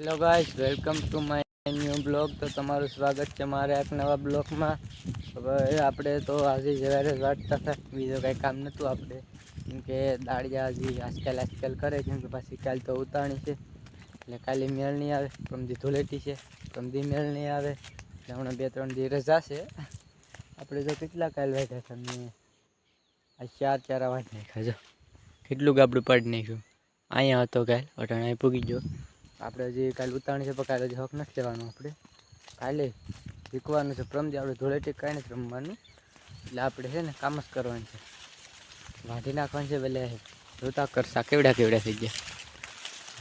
Hello guys, welcome to my new blog. તો તમારું સ્વાગત છે મારા એક નવા બ્લોગમાં. હવે આપણે તો આજે જયારે વાંચતા હતા, બીજું કંઈ કામ નહોતું આપણે, કેમ કે દાળિયા હજી આજકાલ કરે, કેમ કે પાછી કાલ તો ઉતાણી છે એટલે કાલે મેળ નહીં આવે. પ્રમદી ધૂળેટી છે, પ્રમદી મેળ નહીં આવે એટલે હમણાં 2-3 દી રજા છે. આપણે તો કેટલા કાલ વાગ્યા હતા, આ 4 વાગે નાખ્યા. જો કેટલું ગાબડું પાડી નાખ્યું. અહીંયા હતો કાલ, અટાણે પૂગી ગયો. આપણે હજી કાલે ઉતાણી છે, પણ કાલે હજી હક નથી લેવાનું. આપણે કાલે શીખવાનું છે. પ્રમદી આપણે ધૂળેટી કાંઈ નથી રમવાનું, એટલે આપણે છે ને કામ જ કરવાનું છે. વાઢી નાખવાનું છે. પેલે જોતા કરશા કેવડા થઈ ગયા.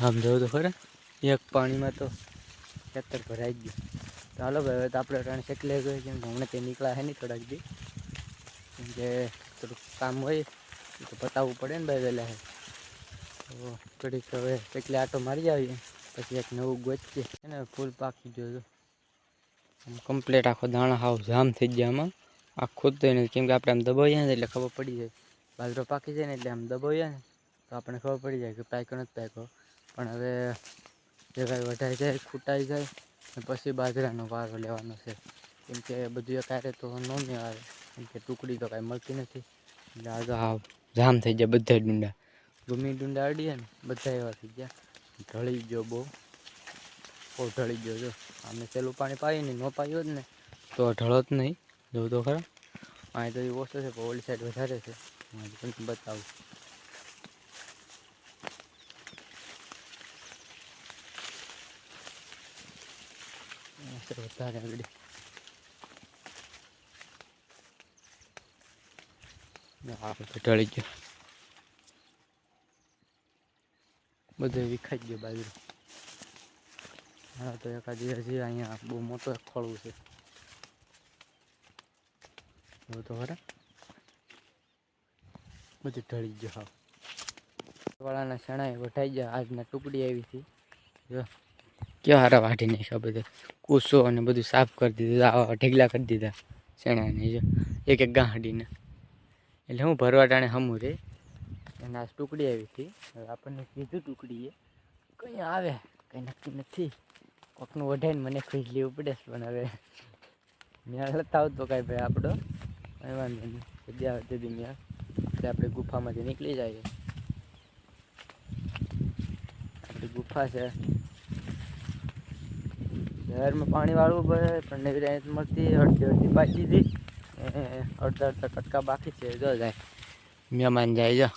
આમ જોવું તો ખરા, એક પાણીમાં તો ખેતર ભરાઈ ગયું. તો હાલો ભાઈ, હવે તો આપણે અટાણે શેકલે ગયો, કેમ કે હમણાં તે નીકળ્યા છે નહીં થોડાક દી, કેમ કે થોડુંક કામ હોય તો પતાવવું પડે ને ભાઈ વહેલા. તો થોડીક હવે એટલે આટો મારી આવીએ, પછી એક નવું ગોચીએ. એને ફૂલ પાકી ગયો, આમ કમ્પ્લીટ આખો દાણા હાવ જામ થઈ ગયા. આમાં આ ખોદતો નથી, કેમ કે આપણે આમ દબાવીએ ને એટલે ખબર પડી જાય. બાજરો પાકી જાય ને એટલે આમ દબાવીએ ને તો આપણે ખબર પડી જાય કે પાક્યો નથી પાક્યો. પણ હવે જે કાંઈ વઢાઈ જાય, ખૂટાઈ જાય ને પછી બાજરાનો વારો લેવાનો છે, કેમ કે બધું એકારે તો ન આવે, કેમ કે ટુકડી તો કાંઈ મળતી નથી. એટલે આ તો હાવ જામ થઈ જાય બધા ડુંડા. ગમી ડુંડા અડીએ ને બધા એવા થઈ ગયા. ઢળી ગયો, બહુ ઢળી ગયો. જો આમે પેલું પાણી પાવીને ન પાયું જ ને તો ઢળો જ નહીં. જોવું તો ખરા, અહીં તો એ ઓછો છે, પણ ઓલી સાઈડ વધારે છે. હું બતાવું. વધારે આગળ ઢળી ગયો, બધું વિખાઈ ગયો બાજુ. હા, તો એકાદી હજી અહીંયા બહુ મોટો એક ખોળવું છે. એવું તો ખરા, બધું ઢળી ગયો. હા, વાળાના શણાએ વઢાઈ ગયા. આજના ટુકડી આવી હતી. જો કેવા હારા વાઢી નાખ્યા, બધા કૂસો અને બધું સાફ કરી દીધું. આવા ઢીગલા કરી દીધા શણાને. જો એક ગાંહડીને, એટલે હું ભરવા ટાણે હમું રે. અને આ ટુકડી આવી હતી. આપણને કીધું ટુકડીએ કંઈ આવે કંઈ નક્કી નથી. કોકનું વઢાઈને મને ખોઈ લેવું પડે, પણ હવે મેળ નથી આવતો કાંઈ ભાઈ આપણો. કંઈ વાંધો નહીં, જગ્યા આવે તેથી મેળ એટલે આપણે ગુફામાંથી નીકળી જઈએ. આપણી ગુફા છે, શહેરમાં પાણી વાળવું પડે, પણ નવી રાત મળતી. અડધી પાકી દીધી, અડધા કટકા બાકી છે. જો જાય મહેમાન જાય, જો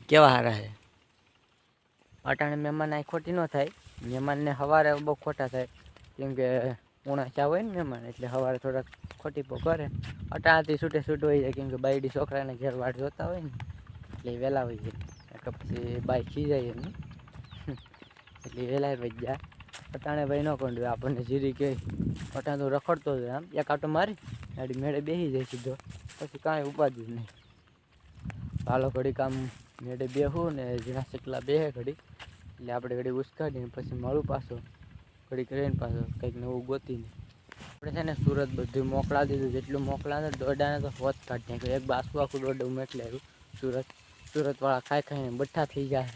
કેવા સારા છે. અટાણે મહેમાન અહીં ખોટી ન થાય. મહેમાનને સવારે બહુ ખોટા થાય, કેમ કે ઉણા ચા હોય ને મહેમાન, એટલે સવારે થોડાક ખોટી પો કરે. અટાણાથી છૂટે હોય જાય, કેમ કે બાયડી છોકરાને ઘેર વાટ જોતા હોય ને એટલે વહેલા હોય જાય. એટલે પછી બાઈ ખીજાય એમની, એટલે વહેલા વહી જાય. અટાણે ભાઈ ન કોણ આપણને જીરી કે અટાણે તો રખડતો હોય, આમ એક આટો મારી ગાડી મેળે બેસી જાય સીધો, પછી કાંઈ ઉપાધિ નહીં. હાલો ઘડી કામ મેળે બેહું ને જ્યાં કેટલા બેહે ઘડી, એટલે આપણે ઘડી ઉસકાડીને પછી મળું પાછો. ઘડી કરીને પાછો કંઈક નવું ગોતીને આપણે છે ને સુરત બધું મોકલા દીધું. જેટલું મોકલા ને દોડાને તો હોત કાઢી નાખ્યું. એક બાસું આખું દોડે ઉમેટલે આવ્યું. સુરતવાળા ખાઈને બઠ્ઠા થઈ જાય.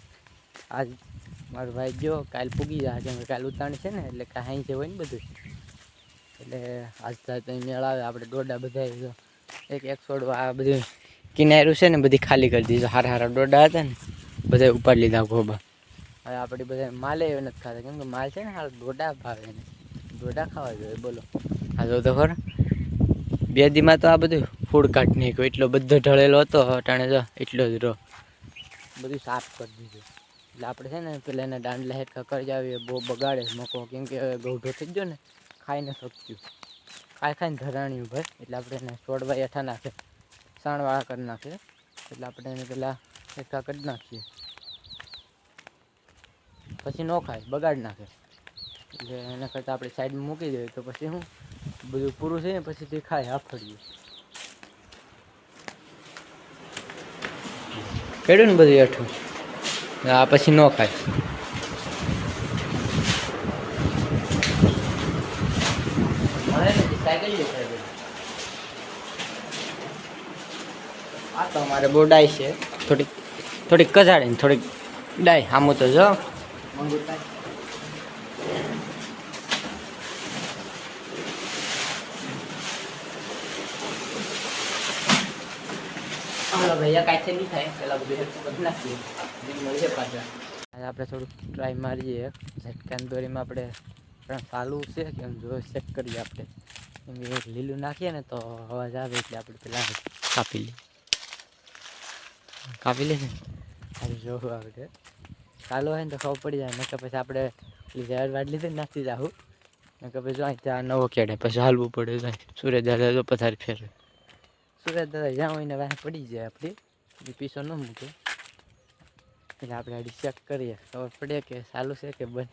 આજ મારો ભાઈ ગયો, કાલ પૂગી જાય, કેમ કે કાલ ઉતાણી છે ને એટલે કાંઈ છે હોય ને બધું. એટલે આજ ત્યાં મેળ આવે. આપણે દોડા બધા એક છોડવા આ બધું કિનારું છે ને બધી ખાલી કરી દીધું. હારા દોડા હતા ને બધા ઉપાડી લીધા ગોબા. હવે આપણી બધા માલે એ નથી ખાતા, કેમ કે માલ છે ને હાલ દોડા ભાવે ને દોડા ખાવા જોઈએ. બોલો, હા જો તો ખરા 2 દીમાં તો આ બધું ફૂડ કાઢી નાખ્યું. એટલો બધો ઢળેલો હતો, અટાણે જો એટલો જ રહો બધું સાફ કરી દીધું. એટલે આપણે છે ને પેલા એના દાંડલા હેઠા કરી જાવીએ. બહુ બગાડે મકો, કેમ કે ગૌઢો થઈ ગયો ને, ખાઈને શકતું ખાઈને ધરાણ્યું ભાઈ. એટલે આપણે એને છોડવા હેઠા નાખે, સાણવાળા કરી નાખે. એટલે આપણે એને પેલા હેઠા કરી નાખીએ, પછી ન ખાય, બગાડ નાખે. એટલે એના કરતાં આપણે સાઈડમાં મૂકી દઈએ, તો પછી શું બધું પૂરું છે ને પછી તે ખાય હાફળીએ. ખેડ્યું ને બધું હેઠું, આ પછી ન ખાય. આ તો અમારે બહુ ડાય છે, થોડીક કજાડે ને થોડીક ડાય. આમ તો જો હાલો ભાઈ એક આઈથી નહીં થાય પેલા બધું નાખીએ મળીએ પાછા. આજે આપણે થોડુંક ટ્રાય મારીએ ઝટકાની દોરીમાં આપણે ચાલુ છે કે જો ચેક કરીએ આપણે કેમ કે લીલું નાખીએ ને તો અવાજ આવે એટલે આપણે પેલા કાપી લે ને આજે જોવું આપણે ચાલુ હોય ને તો ખબર પડી જાય નકર પછી આપણે ઝેર વાટ લીધી નાખી જાઉં નકર પછી જો ત્યાં નવો કેડે પછી હાલવું પડે જાય સુરેશ દાદા તો પથારી ફેરવે સુરેશ દાદા જ્યાં હોય ને વાહ પડી જાય આપણી પીસો ન મૂકે એટલે આપણે આડી ચેક કરીએ ખબર પડે કે ચાલુ છે કે બંધ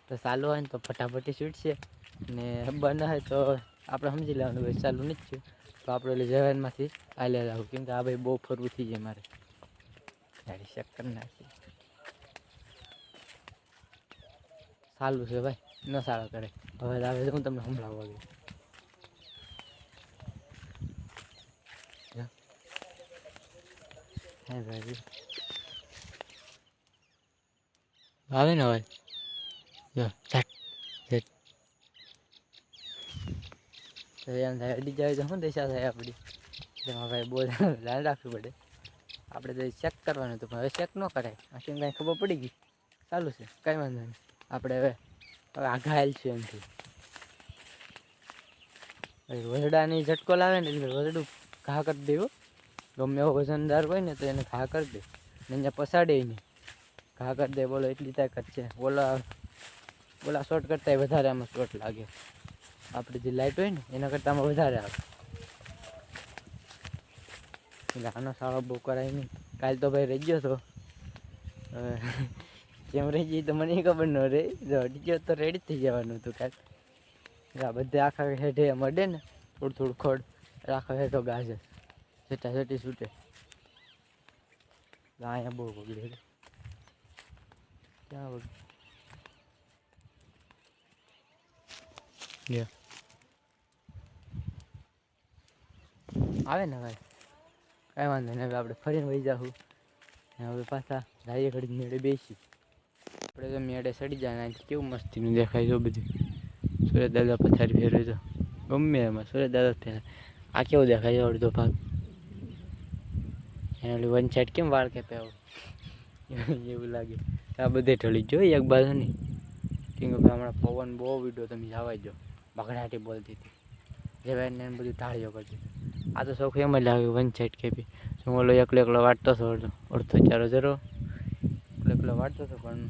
તો ચાલુ હોય ને તો ફટાફટી છૂટશે ને બંધ હોય તો આપણે સમજી લેવાનું ભાઈ ચાલુ નથી થયું તો આપણે એટલે જવાનમાંથી હાલ્યા જાવ કેમ કે આ ભાઈ બહુ ફરવું થઈ જાય મારે ગાડી ચેક કરી નાખીએ ચાલુ છે ભાઈ ન સારો કરે હવે આવે તો હું તમને સંભળાવવા ગયો હે ભાઈ આવે ને અવાજ જો એમ થાય અડી જાય તો શું દિશા થાય આપણી તેમાં ભાઈ બહુ ધ્યાન રાખવું પડે આપણે તો ચેક કરવાનું હતું પણ હવે ચેક ન કરાય આથી કાંઈ ખબર પડી ગઈ ચાલુ છે કાંઈ વાંધો નહીં આપણે હવે આઘાયેલ છે એમથી વજડાની ઝટકો લાવે ને એટલે વજડું ઘા કરી દેવું ગમે એવો વજનદાર હોય ને તો એને ઘા કરી દે ને અહીંયા પસાડે નહીં ઘા કરી દે બોલો એટલી તાકાત છે ઓલા શોર્ટ કરતાં વધારે આમાં શોર્ટ લાગે આપણી જે લાઇટ હોય ને એના કરતાં આમાં વધારે આવે એટલે આનો સારો બહુ કરાય નહીં કાલ તો ભાઈ રહી ગયો હતો કેમ રહી ગઈ તો મને ખબર ન રહે જો હટી ગયો તો રેડી થઈ જવાનું હતું કાલ આ બધે આખા હેઠે મળે ને થોડું થોડું ખડ આખો હેઠો ગાજે છેટા છેટી છૂટે અહીંયા બહુ બગડે ક્યાં બગડે આવે ને ભાઈ કાંઈ વાંધો નહીં હવે આપણે ફરીને વહી જાઉં હવે પાછા જઈએ ઘડી મેળે બેસી આપણે તો મેળે સડી જાય અહીંથી કેવું મસ્તીનું દેખાય છે બધું સુરેશ દાદા પથારી ફેરવે તો ગમે એમાં સુરેશ દાદા ફેરવે આ કેવું દેખાય છે અડધો ભાગ એને ઓલી વન સાઈડ કેમ વાળ કેપે એવું લાગે આ બધે ઢળી જો એક બાજુ નહીં કેમ કે હમણાં પવન બહુ વિડીયો તમે જવા જો બગડાટી બોલતી હતી જેવાને બધું ઢાળીઓ કરતી આ તો સૌખ એમ જ લાગે વન સાઈડ કેપી હું ઓલો એકલો વાટતો હતો અડધો ચારો જરો એકલો વાટતો હતો પણ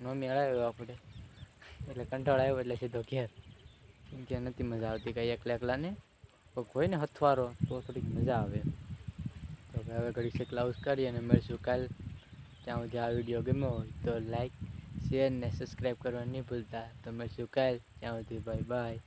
નો મેળ આવ્યો આપણે એટલે કંટાળો આવ્યો એટલે સીધો ઘેર કેમ કે નથી મજા આવતી કાંઈ એકલાને કોઈક હોય ને હથવારો તો થોડીક મજા આવે તો હવે ઘડી શેકલાઉસ કરી અને મળીશું કાલ ત્યાં સુધી આ વિડીયો ગમ્યો હોય તો લાઈક શેર ને સબસ્ક્રાઈબ કરવા નહીં ભૂલતા તો મળીશું કાલ ત્યાં સુધી બાય બાય.